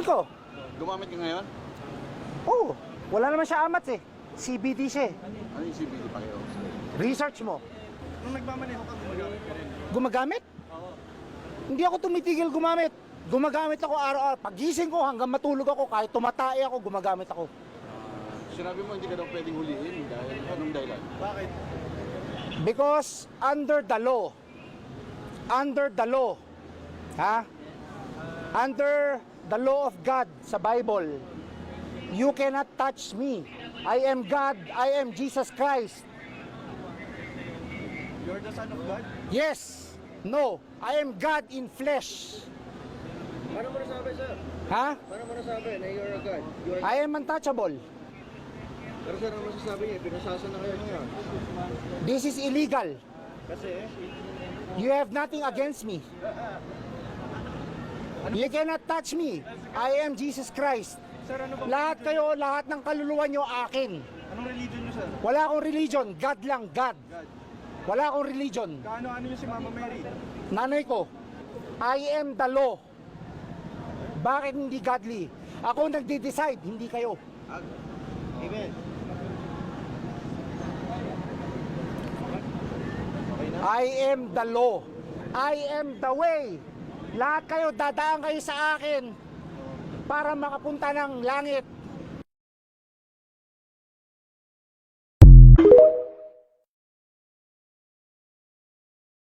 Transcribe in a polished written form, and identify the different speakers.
Speaker 1: Ikaw?
Speaker 2: Gumamit ka ngayon?
Speaker 1: Oo. Wala naman siya amats eh. CBD siya eh.
Speaker 2: Ano yung CBD pa kayo?
Speaker 1: Research mo.
Speaker 3: Nung nagmamaneho ka, gumagamit ka rin.
Speaker 1: Gumagamit?
Speaker 3: Oo.
Speaker 1: Hindi ako tumitigil gumamit. Gumagamit ako araw-araw. Pagising ko hanggang matulog ako, kahit tumatay ako, gumagamit ako.
Speaker 2: Sinabi mo hindi ka daw pwedeng huliin dahil anong dahilan?
Speaker 3: Bakit?
Speaker 1: Because under the law, ha? Under the law of God sa Bible, you cannot touch me. I am God, I am Jesus Christ.
Speaker 3: You're the son of God?
Speaker 1: Yes, no, I am God in flesh.
Speaker 3: Paano mo nasabi, sir?
Speaker 1: Ha?
Speaker 3: Paano mo nasabi na you're a God? You're...
Speaker 1: I am untouchable.
Speaker 3: Pero sir, ano masasabi niya? Pinasasa na kayo ngayon.
Speaker 1: This is illegal.
Speaker 3: Kasi,
Speaker 1: You have nothing against me. You cannot touch me. I am Jesus Christ.
Speaker 3: sir, ano ba?
Speaker 1: Lahat kayo, lahat ng kaluluwa nyo akin.
Speaker 3: Anong religion niyo, sir?
Speaker 1: Wala akong religion. God lang, God.
Speaker 3: God.
Speaker 1: Wala akong religion.
Speaker 3: Kaano-ano niyo si Mama Mary?
Speaker 1: Nanay ko, I am the law. Bakit hindi godly? Ako nagde-decide, hindi kayo.
Speaker 3: Amen.
Speaker 1: I am the law. I am the way. Lahat kayo, dadaan kayo sa akin para makapunta ng langit.